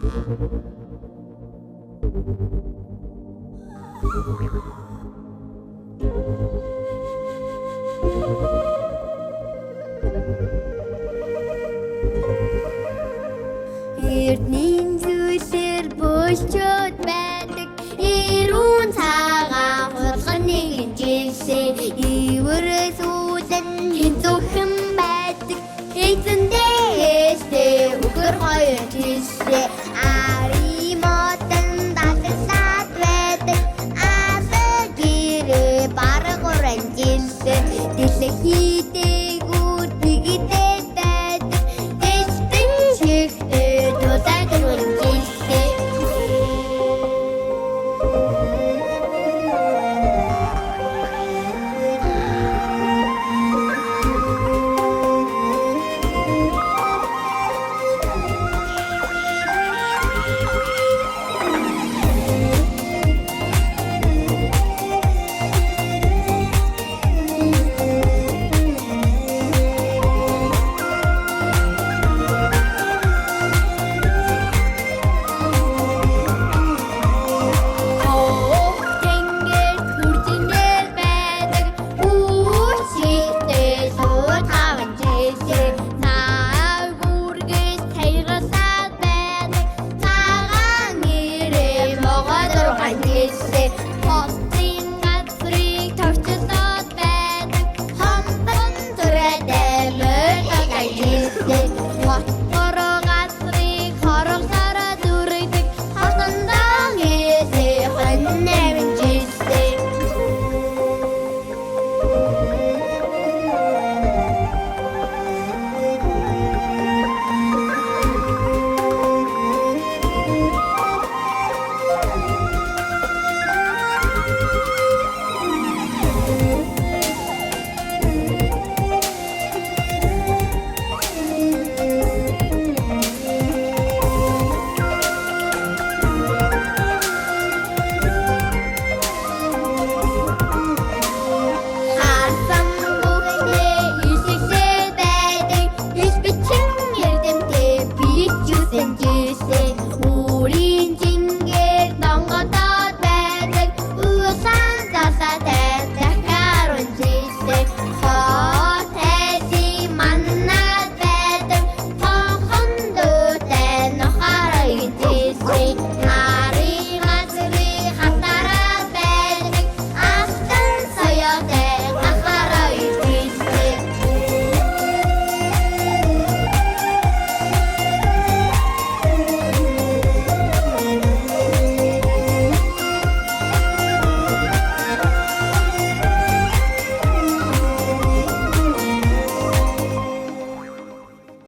Эрдний зүйлээр бөлчөөд байдаг ирүүн цагаан хулганы жилсээ ивэрээс үүдэн хинцүүхэн байдаг эзэндээ эстэй өгөр хоёр жилсээ ари мотон дасалаад байдаг асаа гэрээ бараг уран жилсээ дэлхийдээ тэгдээ байдаг эзэн чигтээ тулаад уран жилсээ Say